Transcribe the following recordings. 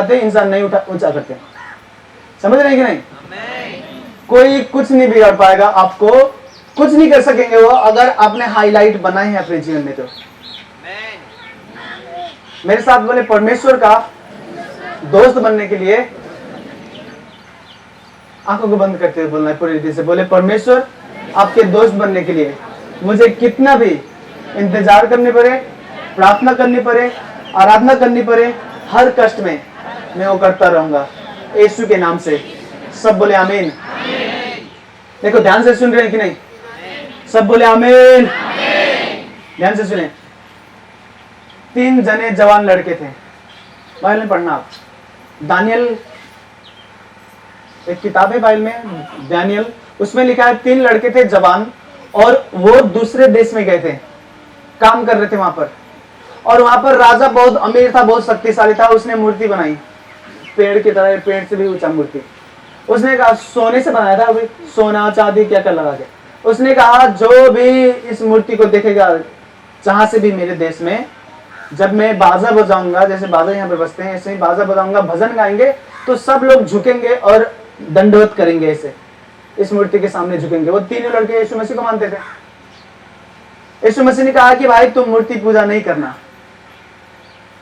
उठाते, इंसान नहीं ऊंचा करते। समझ रहे हैं कि नहीं? कोई कुछ नहीं बिगाड़ पाएगा आपको, कुछ नहीं कर सकेंगे वो, अगर आपने हाईलाइट बनाए हैं अपने जीवन में तो। मेरे साथ बोले, परमेश्वर का दोस्त बनने के लिए, आंखों को बंद करते हुए बोलना है पूरी रीति से। बोले, परमेश्वर आपके दोस्त बनने के लिए मुझे कितना भी इंतजार करने पड़े, प्रार्थना करनी पड़े, आराधना करनी पड़े, हर कष्ट में मैं वो करता रहूंगा यीशु के नाम से। सब बोले आमीन। देखो ध्यान से सुन रहे हैं कि नहीं? सब बोले आमीन। ध्यान से सुने। 3 जने जवान लड़के थे, बाइबल में पढ़ना आप। दानियल, एक किताब है बाइबल में, दानियल, उसमें लिखा है 3 लड़के थे जवान, और वो दूसरे देश में गए थे, काम कर रहे थे वहां पर। और वहां पर राजा बहुत अमीर था, बहुत शक्तिशाली था। उसने मूर्ति बनाई, पेड़ की तरह, पेड़ से भी ऊंचा मूर्ति। उसने कहा, सोने से बनाया था, अभी सोना चांदी क्या क्या लगा के। उसने कहा, जो भी इस मूर्ति को देखेगा, जहां से भी मेरे देश में, जब मैं बाजा बजाऊंगा, जैसे बाजा यहाँ पे बजते हैं ऐसे ही बाजा बजाऊंगा, भजन गाएंगे, तो सब लोग झुकेंगे और दंडवत करेंगे, ऐसे इस मूर्ति के सामने झुकेंगे। वो 3 लड़के यीशु मसीह को मानते थे। यीशु मसीह ने कहा कि भाई तुम मूर्ति पूजा नहीं करना।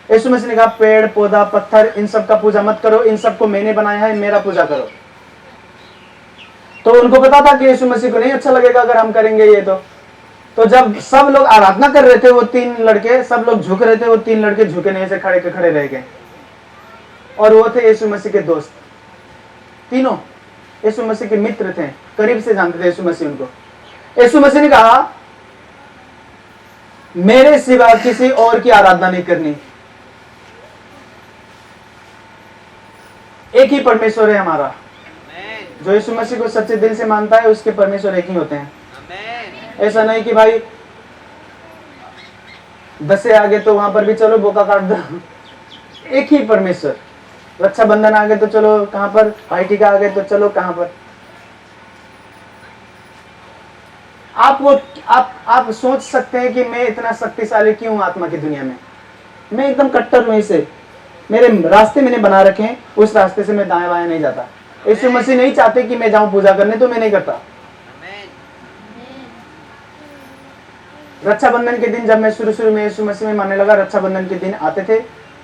यीशु मसीह ने कहा, पेड़ पौधा पत्थर इन सब का पूजा मत करो, इन सबको मैंने बनाया है, मेरा पूजा करो। तो उनको पता था कि यीशु मसीह को नहीं अच्छा लगेगा अगर हम करेंगे ये। तो जब सब लोग आराधना कर रहे थे, वो 3 लड़के, सब लोग झुक रहे थे, वो 3 लड़के झुके नहीं, से खड़े के खड़े रह गए। और वो थे यीशु मसीह के दोस्त, तीनों यीशु मसीह के मित्र थे, करीब से जानते थे यीशु मसीह उनको। यीशु मसीह ने कहा, मेरे सिवा किसी और की आराधना नहीं करनी, एक ही परमेश्वर है हमारा। जो यीशु मसीह को सच्चे दिल से मानता है, उसके परमेश्वर एक ही होते हैं। ऐसा नहीं कि भाई 10 से आगे तो वहां पर भी चलो बोका काट दो, एक ही परमेश्वर। रक्षाबंधन आ गए तो चलो कहां पर, भाई टीका आ गए तो चलो कहां पर। आप सोच सकते हैं कि मैं इतना शक्तिशाली क्यों हूं आत्मा की दुनिया में। मैं एकदम कट्टर हूं, इसे मेरे रास्ते मैंने बना रखे हैं, उस रास्ते से मैं दाएं बाएं नहीं जाता। यीशु मसीह नहीं चाहते कि मैं जाऊं पूजा करने, तो मैं नहीं करता। रक्षाबंधन के दिन जब मैं शुरू में यीशु मसीह में मानने लगा, रक्षाबंधन के दिन आते थे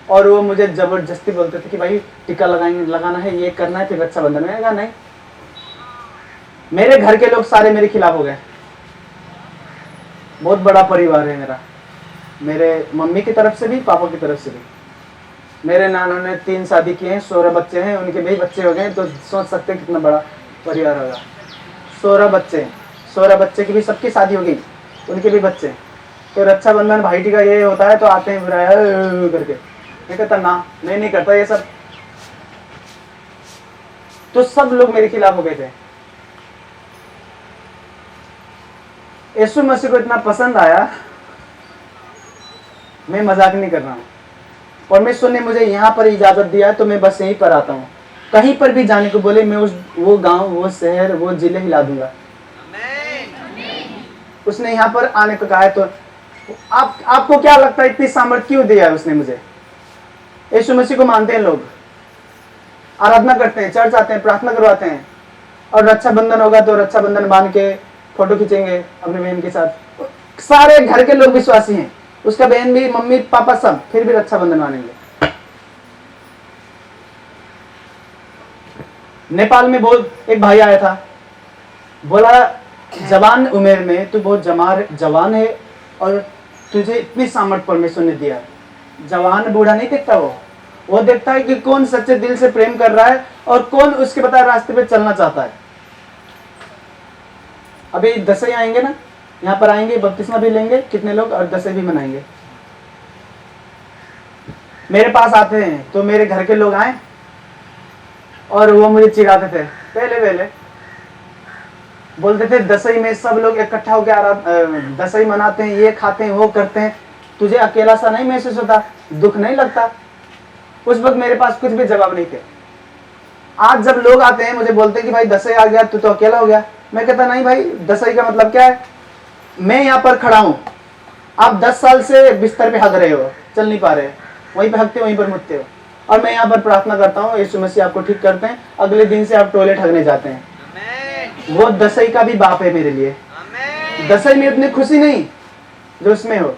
और वो मुझे जबरदस्ती बोलते थे कि भाई टीका लगाना है, ये करना है, फिर रक्षाबंधन में। कहा नहीं। मेरे घर के लोग सारे मेरे खिलाफ हो गए। बहुत बड़ा परिवार है मेरा, मेरे मम्मी की तरफ से भी, पापा की तरफ से भी। मेरे नाना ने 3 शादी किए हैं, 16 बच्चे हैं, उनके भी बच्चे हो गए। तो सोच सकते हैं कितना बड़ा परिवार होगा। 16 बच्चे की भी सबकी शादी हो गई, उनके भी बच्चे। तो रक्षाबंधन भाई टीका ये होता है तो आते हैं बुराया करके। मैं कहता ना, मैं नहीं करता ये सब। तो सब लोग मेरे खिलाफ हो गए थे। यीशु मसीह को इतना पसंद आया, मैं मजाक नहीं कर रहा हूं। परमेश्वर ने मुझे यहाँ पर इजाजत दिया है तो मैं बस यहीं पर आता हूँ। कहीं पर भी जाने को बोले, मैं वो गांव, वो शहर, वो जिले हिला दूंगा। उसने यहाँ पर आने को कहा है। तो आपको क्या लगता है इतनी सामर्थ्य क्यों दिया है उसने मुझे? यीशु मसीह को मानते हैं लोग, आराधना करते हैं, चर्च आते हैं, प्रार्थना करवाते हैं, और रक्षाबंधन होगा तो रक्षाबंधन बांध के फोटो खींचेंगे अपने बहन के साथ। सारे घर के लोग विश्वासी हैं, उसका बहन भी, मम्मी पापा सब, फिर भी रक्षाबंधन मानेंगे। नेपाल में बहुत एक भाई आया था, बोला जवान उम्र में तू बहुत जवान है और तुझे इतनी सामर्थ परमेश्वर ने दिया। जवान बूढ़ा नहीं देखता, वो देखता है कि कौन सच्चे दिल से प्रेम कर रहा है और कौन उसके बताए रास्ते पे चलना चाहता है। अभी दशहरा आएंगे ना, यहाँ पर आएंगे, बपतिस्मा भी लेंगे कितने लोग, और दशहरा भी मनाएंगे। मेरे पास आते हैं तो मेरे घर के लोग आए और वो मुझे चिढ़ाते थे। पहले बोलते थे दशहरा में सब लोग इकट्ठा होकर दशहरा मनाते हैं, ये खाते हैं, वो करते हैं, तुझे अकेला सा नहीं महसूस होता, दुख नहीं लगता? उस वक्त मेरे पास कुछ भी जवाब नहीं थे। आज जब लोग आते हैं मुझे बोलते हैं कि भाई दशहरा आ गया, तू तो अकेला हो गया। मैं कहता नहीं भाई, दशहरा का मतलब क्या है? मैं यहाँ पर खड़ा हूँ, आप 10 साल से बिस्तर पे हग रहे हो, चल नहीं पा रहे, वहीं पे हगते हो, वहीं पर मुड़ते हो। और मैं यहाँ पर प्रार्थना करता हूँ यीशु मसीह आपको ठीक करते हैं, अगले दिन से आप टॉयलेट हगने जाते हैं। वो दसई का भी बाप है मेरे लिए। दसई में उतनी खुशी नहीं जो उसमें हो।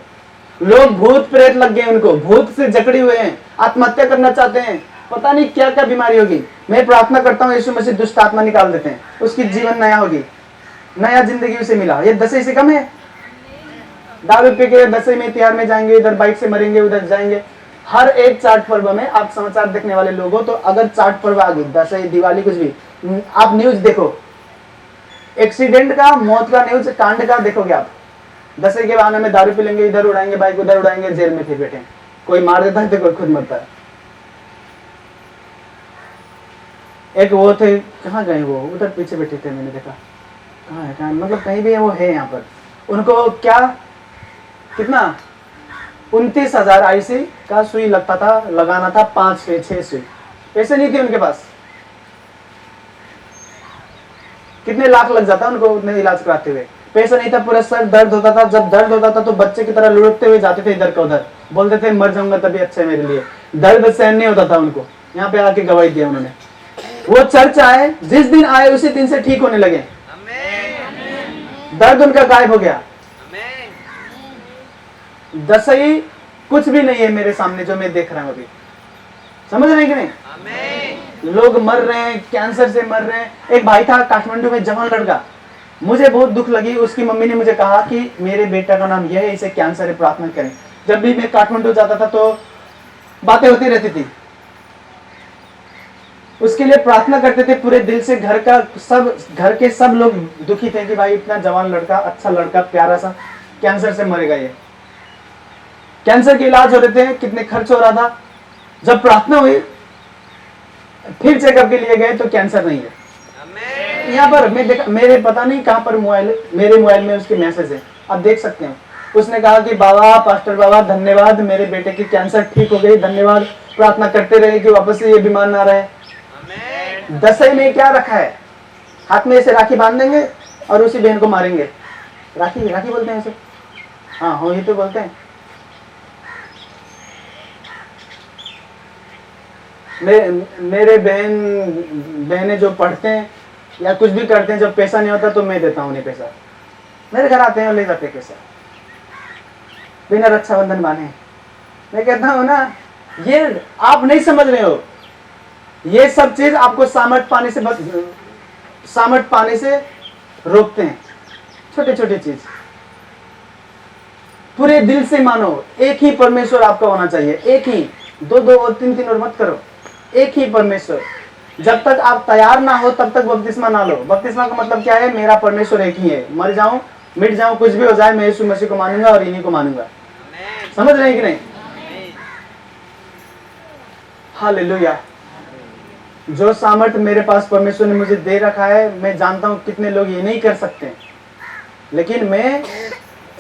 लोग भूत प्रेत लग गए, उनको भूत से जकड़े हुए हैं, आत्महत्या करना चाहते हैं, पता नहीं क्या क्या बीमारी होगी। मैं प्रार्थना करता हूँ यीशु मसीह दुष्ट आत्मा निकाल देते हैं, उसकी जीवन नया होगी, नया जिंदगी उसे मिला। ये दसई से कम है। दारू पी के दसई में तिहार में जाएंगे, इधर बाइक से मरेंगे, उधर जाएंगे। हर एक चाट पर्व में आप समाचार देखने वाले लोग हो तो अगर चाट पर्व आ गई, दसई, दिवाली, कुछ भी, आप न्यूज देखो, एक्सीडेंट का, मौत का न्यूज, कांड का देखोगे आप। दसई के बहाने में दारू पी लेंगे, इधर उड़ाएंगे बाइक, उधर उड़ाएंगे, जेल में फिर बैठे। कोई मार देता है तो कोई खुद मरता है। एक वो थे, कहाँ गए वो, उधर पीछे बैठे थे, मैंने देखा। कहाँ है, कहाँ, मतलब कहीं भी वो है यहाँ पर। उनको क्या, कितना 29,000 आईसी का सुई लगता था, लगाना था 5 से 6 सुई, पैसे नहीं थे उनके पास। कितने लाख लग जाता उनको उतने इलाज कराते हुए, पैसा नहीं था, पूरा सर दर्द होता था। जब दर्द होता था तो बच्चे की तरह लुढ़कते हुए जाते थे इधर का उधर, बोलते थे मर जाऊंगा तभी अच्छा है मेरे लिए। दर्द सहन नहीं होता था उनको। यहाँ पे आके गवाही दिया उन्होंने। वो चर्च आए, जिस दिन आए उसी दिन से ठीक होने लगे, दर्द उनका गायब हो गया। दसई कुछ भी नहीं है मेरे सामने जो मैं देख रहा हूं अभी, समझ रहे हैं कि नहीं? लोग मर रहे हैं, कैंसर से मर रहे हैं। एक भाई था काठमांडू में, जवान लड़का, मुझे बहुत दुख लगी। उसकी मम्मी ने मुझे कहा कि मेरे बेटा का नाम यह है, इसे कैंसर है, प्रार्थना करें। जब भी मैं काठमांडू जाता था तो बातें होती रहती थी, उसके लिए प्रार्थना करते थे पूरे दिल से। घर के सब लोग दुखी थे कि भाई इतना जवान लड़का, अच्छा लड़का, प्यारा सा, कैंसर से मरेगा। ये कैंसर के इलाज हो रहे थे, कितने खर्च हो रहा था। जब प्रार्थना हुई, फिर चेकअप के लिए गए तो कैंसर नहीं है। यहाँ पर मैं देखा, मेरे पता नहीं कहाँ पर मेरे मोबाइल में उसके मैसेज है, आप देख सकते हैं। उसने कहा कि बाबा, पास्टर बाबा, धन्यवाद, मेरे बेटे की कैंसर ठीक हो गई, धन्यवाद, प्रार्थना करते रहे कि वापस से ये बीमार ना रहे। दसई में क्या रखा है? हाथ में ऐसे राखी बांध देंगे और उसी बहन को मारेंगे। राखी राखी बोलते हैं इसे, हाँ हो, ये तो बोलते हैं। मेरे बहनें जो पढ़ते हैं या कुछ भी करते हैं, जब पैसा नहीं होता तो मैं देता हूँ उन्हें पैसा। मेरे घर आते हैं और ले जाते हैं पैसा, बिना रक्षाबंधन बांधे। मैं कहता हूँ ना, ये आप नहीं समझ रहे हो, ये सब चीज आपको सामर्थ पाने से रोकते हैं। छोटे छोटे चीज पूरे दिल से मानो, एक ही परमेश्वर आपका होना चाहिए, एक ही, दो दो और तीन तीन और मत करो, एक ही परमेश्वर। जब तक आप तैयार ना हो तब तक बपतिस्मा ना लो। बपतिस्मा का मतलब क्या है? मेरा परमेश्वर एक ही है, मर जाऊं मिट जाऊं कुछ भी हो जाए, मैं यीशु मसीह को मानूंगा और इन्हीं को मानूंगा। समझ रहे हैं कि नहीं? हालेलुया। जो सामर्थ्य मेरे पास परमेश्वर ने मुझे दे रखा है, मैं जानता हूं कितने लोग ये नहीं कर सकते, लेकिन मैं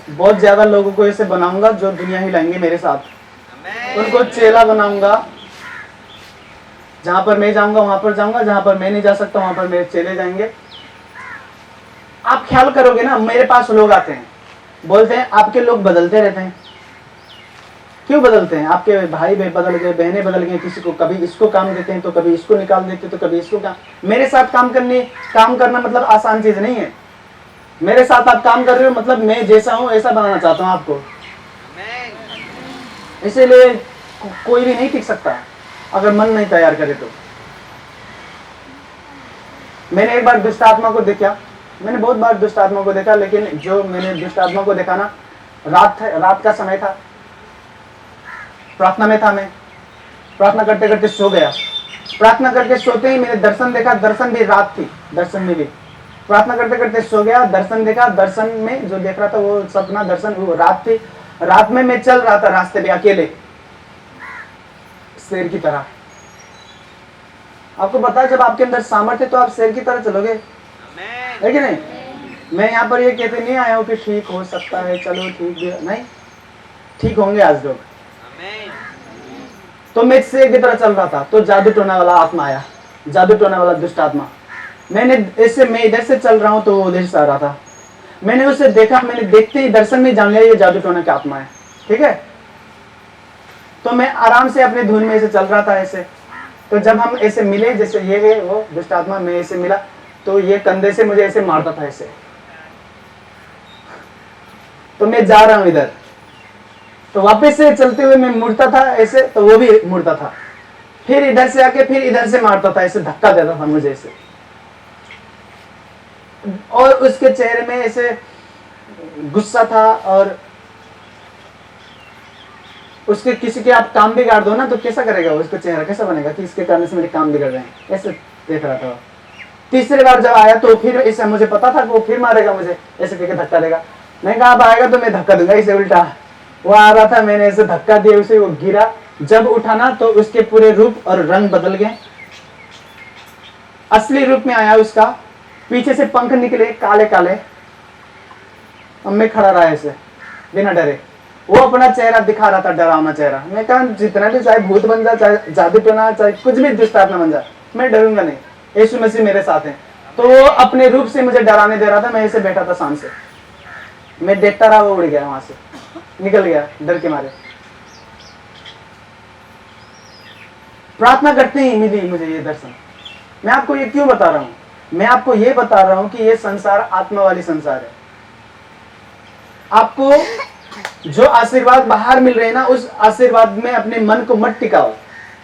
बहुत ज्यादा लोगों को ऐसे बनाऊंगा जो दुनिया ही लाएंगे मेरे साथ। उनको चेला बनाऊंगा, जहां पर मैं जाऊंगा वहां पर जाऊंगा, जहां पर मैं नहीं जा सकता वहां पर मेरे चेले जाएंगे। आप ख्याल करोगे ना, मेरे पास लोग आते हैं, बोलते हैं आपके लोग बदलते रहते हैं। क्यों बदलते हैं? आपके भाई बदल गए, बहनें बदल गए, किसी को कभी इसको काम देते हैं तो कभी इसको निकाल देते तो कभी इसको काम। मेरे साथ काम करना मतलब आसान चीज नहीं है। मेरे साथ आप काम कर रहे हो मतलब मैं जैसा हूं ऐसा बनाना चाहता हूं आपको। इसीलिए कोई भी नहीं टिक सकता अगर मन नहीं तैयार करे तो। मैंने एक बार दुष्ट आत्मा को देखा, मैंने बहुत बार दुष्ट आत्मा को देखा, लेकिन जो मैंने दुष्ट आत्मा को देखा ना, रात का समय था, प्रार्थना में था, मैं प्रार्थना करते करते सो गया। प्रार्थना करके सोते ही मैंने दर्शन देखा, दर्शन भी रात थी, दर्शन में भी प्रार्थना करते करते सो गया, दर्शन देखा। दर्शन में जो देख रहा था वो सपना, दर्शन वो रात थी। रात में मैं चल रहा था रास्ते पे अकेले, शेर की तरह। आपको पता है जब आपके अंदर सामर्थ्य है तो आप शेर की तरह चलोगे, है कि नहीं? मैं यहाँ पर ये कहते नहीं आया हूँ कि ठीक हो सकता है, चलो ठीक भी नहीं, ठीक होंगे आज लोग। तो मैं शेर की तरह चल रहा था, तो जादू टोना वाला आत्मा आया, जादू टोना वाला दुष्ट आत्मा। मैं इधर से चल रहा हूँ तो वो उधर से आ रहा था। मैंने उसे देखा, मैंने देखते ही दर्शन में जान लिया ये जादू टोना की आत्मा है। ठीक है, तो मैं आराम से अपने धुन में ऐसे चल रहा था ऐसे। तो जब हम ऐसे मिले, जैसे ये है वो दुष्ट आत्मा, मैं ऐसे मिला तो ये कंधे से मुझे ऐसे मारता था ऐसे। तो मैं जा रहा हूं इधर, तो वापस से चलते हुए मैं मुड़ता था ऐसे, तो वो भी मुड़ता था, फिर इधर से आके फिर इधर से मारता था ऐसे, धक्का देता था मुझे ऐसे। और उसके चेहरे में ऐसे गुस्सा था, और उसके किसी के आप काम बिगाड़ दो ना तो कैसा करेगा वो, उसका चेहरा कैसा बनेगा कि इसके कारण से मेरे काम बिगड़ रहे हैं, ऐसे देख रहा था। तीसरी बार जब आया तो फिर ऐसे मुझे पता था कि वो फिर मारेगा मुझे, ऐसे करके धक्का देगा। मैं कहा अब आएगा तो मैं धक्का दूंगा इसे उल्टा। वो आ रहा था, मैंने ऐसे धक्का दिया उसे, वो गिरा। जब उठा ना तो उसके पूरे रूप और रंग बदल गए, असली रूप में आया उसका, पीछे से पंख निकले काले काले। अब मैं खड़ा रहा ऐसे बिना डरे, वो अपना चेहरा दिखा रहा था, डरावना चेहरा। मैं कहा जितना भी, चाहे भूत बन जा, चाहे जादू टोना, चाहे कुछ भी दुष्ट आत्मा बन जा, मैं डरूंगा नहीं, यीशु मसीह मेरे साथ है। तो वो अपने रूप से मुझे डराने दे रहा था। मैं ऐसे बैठा था शाम से, मैं देखता रहा, वो उड़ गया वहां से, निकल गया डर के मारे। प्रार्थना करते ही मिली मुझे ये दर्शन। मैं आपको ये क्यों बता रहा हूं? मैं आपको ये बता रहा हूं कि ये संसार आत्मा वाली संसार है। आपको जो आशीर्वाद बाहर मिल रहे हैं ना, उस आशीर्वाद में अपने मन को मत टिकाओ।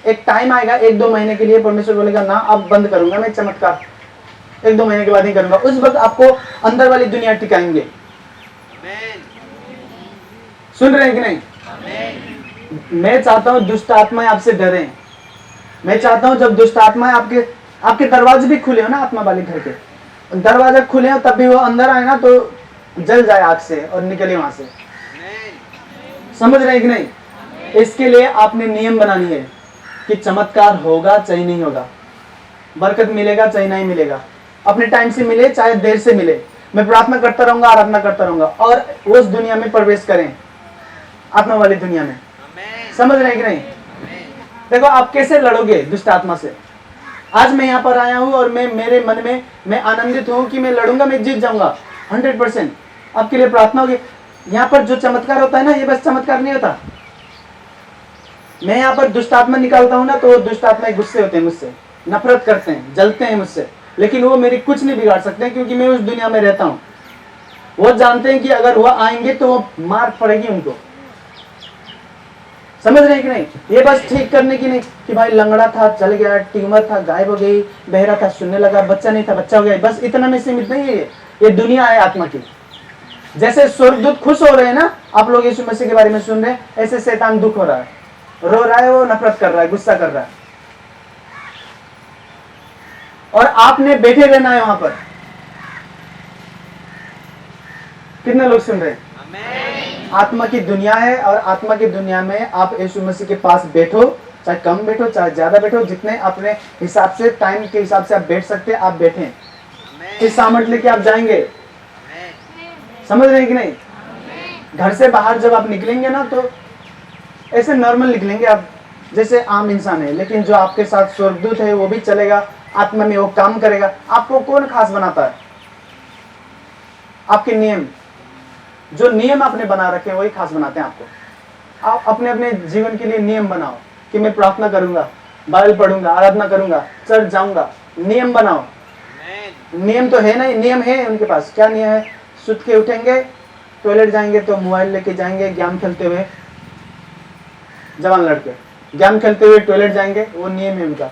एक टाइम आएगा, 1-2 महीने के लिए परमेश्वर बोलेगा ना अब बंद करूंगा मैं चमत्कार, 1-2 महीने के बाद ही करूंगा। उस वक्त आपको अंदर वाली दुनिया टिकाएंगे। सुन रहे हैं कि नहीं? मैं चाहता हूं दुष्ट आत्माएं आपसे डरें। मैं चाहता हूं जब दुष्ट आत्माएं आपके दरवाजे भी खुले हो ना, आत्मा वाले घर के दरवाजे खुले हो, तब भी वो अंदर आए ना तो जल जाए आग से और निकले वहां से। समझ रहे हैं कि नहीं? इसके लिए आपने नियम बनानी है कि चमत्कार होगा चाहे नहीं होगा, बरकत मिलेगा चाहे नहीं मिलेगा, अपने टाइम से मिले चाहे देर से मिले, मैं प्रार्थना करता रहूंगा, आराधना करता रहूंगा, और उस दुनिया में प्रवेश करें, आत्मा वाली दुनिया में। समझ रहे हैं कि नहीं? देखो आप कैसे लड़ोगे दुष्ट आत्मा से। आज मैं यहाँ पर आया हूँ और मेरे मन में मैं आनंदित हूँ कि मैं लड़ूंगा, मैं जीत जाऊंगा 100%। आपके लिए प्रार्थना होगी। यहाँ पर जो चमत्कार होता है ना, ये बस चमत्कार नहीं होता। मैं यहाँ पर दुष्ट आत्मा निकालता हूँ ना, तो दुष्ट आत्मा गुस्से होते हैं मुझसे, नफरत करते हैं, जलते हैं मुझसे, लेकिन वो मेरी कुछ नहीं बिगाड़ सकते क्योंकि मैं उस दुनिया में रहता हूँ। वो जानते हैं कि अगर वो आएंगे तो वो मार पड़ेगी उनको। समझ रहे हैं कि नहीं? ये बस ठीक करने की नहीं कि भाई लंगड़ा था चल गया, ट्यूमर था गायब हो गई, बहरा था सुनने लगा, बच्चा नहीं था बच्चा हो गया, बस इतना में सीमित नहीं है। ये दुनिया है आत्मा की। जैसे स्वर्गदूत खुश हो रहे हैं ना, आप लोग यीशु मसीह के बारे में सुन रहे हैं, ऐसे शैतान दुख हो रहा है, रो रहा है, वो नफरत कर रहा है, गुस्सा कर रहा है, और आपने बैठे रहना है वहां पर। कितने लोग सुन रहे हैं? आत्मा की दुनिया है, और आत्मा की दुनिया में आप यीशु मसीह के पास बैठो, चाहे कम बैठो चाहे ज्यादा बैठो, जितने अपने हिसाब से, टाइम के हिसाब से आप बैठ सकते हैं आप बैठें। इस सामर्थ्य लेके आप जाएंगे। समझ रहे हैं कि नहीं? घर से बाहर जब आप निकलेंगे ना, तो ऐसे नॉर्मल निकलेंगे आप, जैसे आम इंसान है, लेकिन जो आपके साथ स्वर्गदूत है वो भी चलेगा, आत्मा में वो काम करेगा। आपको कौन खास बनाता है? आपके नियम, जो नियम आपने बना रखे हैं वही खास बनाते हैं आपको। आप अपने अपने जीवन के लिए नियम बनाओ कि मैं प्रार्थना करूंगा, बाइबल पढ़ूंगा, आराधना करूंगा, चर्च जाऊंगा। नियम बनाओ। नियम तो है नहीं, नियम है उनके पास। क्या नियम है? सुत के उठेंगे, टॉयलेट जाएंगे तो मोबाइल लेके जाएंगे, गेम खेलते हुए, जवान लड़के गेम खेलते हुए टॉयलेट जाएंगे, वो नियम है उनका।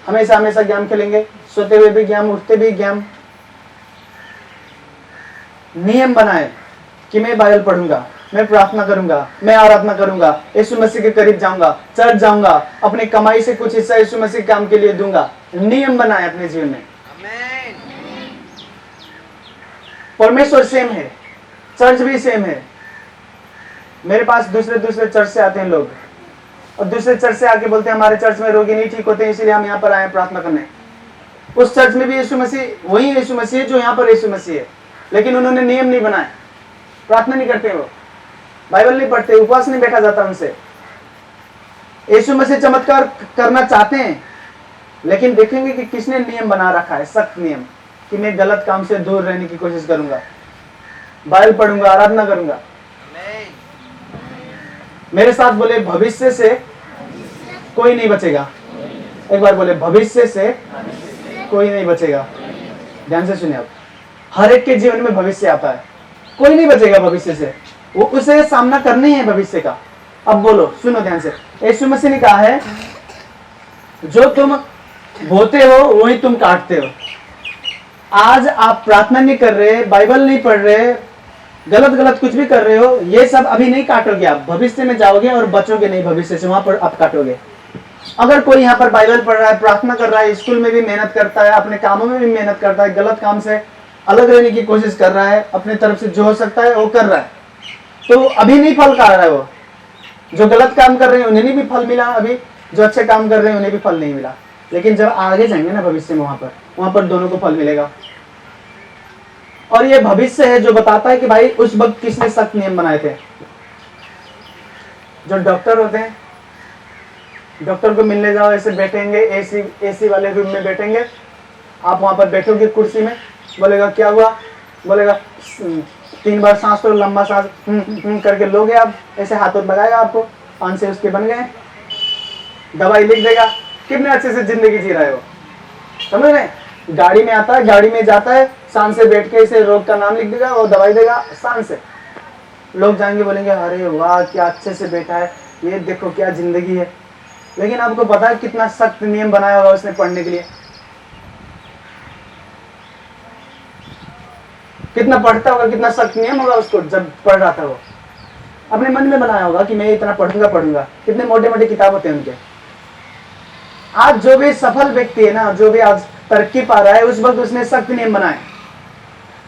हमेशा हमेशा गेम खेलेंगे, सोते हुए भी गेम, उठते भी गेम। नियम बनाए कि मैं बाइबल पढ़ूंगा, मैं प्रार्थना करूंगा, मैं आराधना करूंगा, यीशु मसीह के करीब जाऊंगा, चर्च जाऊंगा, अपनी कमाई से कुछ हिस्सा यीशु मसीह के काम के लिए दूंगा। नियम बनाए अपने जीवन में। परमेश्वर सेम है, चर्च भी सेम है। मेरे पास दूसरे दूसरे चर्च से आते हैं लोग, और दूसरे चर्च से आके बोलते हैं हमारे चर्च में रोगी नहीं ठीक होते, इसलिए हम यहाँ पर आए प्रार्थना करने। उस चर्च में भी यीशु मसीह, वही यीशु मसीह है जो यहाँ पर यीशु मसीह है, लेकिन उन्होंने नियम नहीं बनाए, प्रार्थना नहीं करते, वो बाइबल नहीं पढ़ते, उपवास नहीं बैठा जाता उनसे। यीशु मसीह चमत्कार करना चाहते हैं, लेकिन देखेंगे कि किसने नियम बना रखा है, सख्त नियम, कि मैं गलत काम से दूर रहने की कोशिश करूंगा, बाइबल पढ़ूंगा, आराधना करूंगा। मेरे साथ बोले, भविष्य से कोई नहीं बचेगा। एक बार बोले, भविष्य से कोई नहीं बचेगा। ध्यान से सुनिए आप, हर एक के जीवन में भविष्य आता है, कोई नहीं बचेगा भविष्य से, वो उसे सामना करना ही है भविष्य का। अब बोलो, सुनो ध्यान से, यीशु मसीह ने कहा है, जो तुम बोते हो वही तुम काटते हो। आज आप प्रार्थना नहीं कर रहे, बाइबल नहीं पढ़ रहे, गलत गलत कुछ भी कर रहे हो, ये सब अभी नहीं काटोगे, आप भविष्य में जाओगे और बचोगे नहीं भविष्य से, वहां पर आप काटोगे। अगर कोई यहाँ पर बाइबल पढ़ रहा है, प्रार्थना कर रहा है, स्कूल में भी मेहनत करता है, अपने कामों में भी मेहनत करता है, गलत काम से अलग रहने की कोशिश कर रहा है, अपने तरफ से जो हो सकता है वो कर रहा है, तो अभी नहीं फल खा रहा है। वो जो गलत काम कर रहे हैं उन्हें भी फल मिला, अभी जो अच्छे काम कर रहे हैं उन्हें भी फल नहीं मिला। लेकिन जब आगे जाएंगे ना भविष्य में, वहां पर दोनों को फल मिलेगा। और ये भविष्य है जो बताता है कि भाई उस वक्त किसने सख्त नियम बनाए थे। जो डॉक्टर होते हैं, डॉक्टर को मिलने जाओ, ऐसे बैठेंगे, एसी वाले रूम में बैठेंगे, आप वहां पर बैठोगे कुर्सी में, बोलेगा क्या हुआ, बोलेगा 3 बार सांस लो, लंबा सांस करके लोगे आप, ऐसे हाथों लगाएगा आपको, 5 से उसके बन गए, दवाई लिख देगा, कितने अच्छे से जिंदगी जी रहे हो, समझ रहे। गाड़ी में आता है, गाड़ी में जाता है, शान से बैठ के इसे रोग का नाम लिख देगा, वो दवाई देगा शान से। लोग जाएंगे बोलेंगे अरे वाह क्या अच्छे से बैठा है, ये देखो क्या जिंदगी है। लेकिन आपको पता है कितना सख्त नियम बनाया होगा उसने पढ़ने के लिए, कितना पढ़ता होगा, कितना सख्त नियम होगा उसको जब पढ़ रहा था। वो अपने मन में बनाया होगा कि मैं इतना पढ़ूंगा। कितने मोटे मोटे किताब होते हैं उनके। आज जो भी सफल व्यक्ति है ना, जो भी आज तरक्की पा रहा है, उस वक्त उसने सख्त नियम बनाए।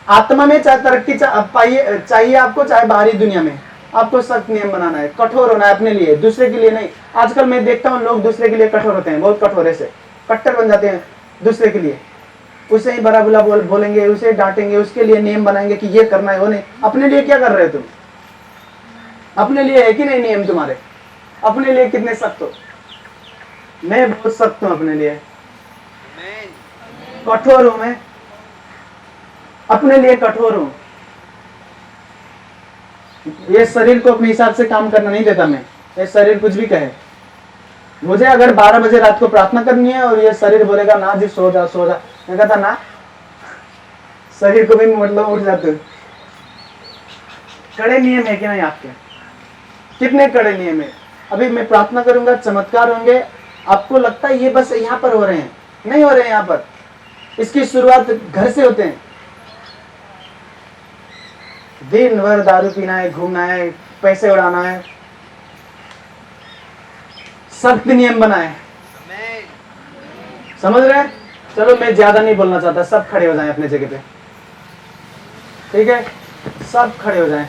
आत्मा में चाहे तरक्की चाहिए आपको, चाहे बाहरी दुनिया में, आपको सख्त नियम बनाना है, कठोर होना है अपने लिए, दूसरे के लिए नहीं। आजकल मैं देखता हूँ लोग दूसरे के लिए कठोर होते हैं, बहुत कठोर से कट्टर बन जाते हैं दूसरे के लिए, उसे ही बड़ा बुला बोलेंगे, उसे डांटेंगे, उसके लिए नियम बनाएंगे कि ये करना है वो नहीं। अपने लिए क्या कर रहे हो तुम? अपने लिए है कि नहीं नियम तुम्हारे? अपने लिए कितने सख्त हो? मैं बहुत सख्त हूं अपने लिए, कठोर हूं मैं, अपने लिए कठोर हूं। ये शरीर को अपने हिसाब से काम करना नहीं देता मैं, ये शरीर कुछ भी कहे। मुझे अगर 12 बजे रात को प्रार्थना करनी है और ये शरीर बोलेगा ना जी सो जा, मैं कहता ना, शरीर को भी मतलब उठ जाते। कड़े नियम है कि नहीं आपके? कितने कड़े नियम है। अभी मैं प्रार्थना करूंगा, चमत्कार होंगे, आपको लगता है ये बस यहाँ पर हो रहे हैं, नहीं हो रहे हैं यहाँ पर। इसकी शुरुआत घर से होते हैं। दिन भर दारू पीना है, घूमना है, पैसे उड़ाना है, सख्त नियम बनाए, समझ रहे हैं? चलो मैं ज्यादा नहीं बोलना चाहता, सब खड़े हो जाएं अपने जगह पे, ठीक है? सब खड़े हो जाएं।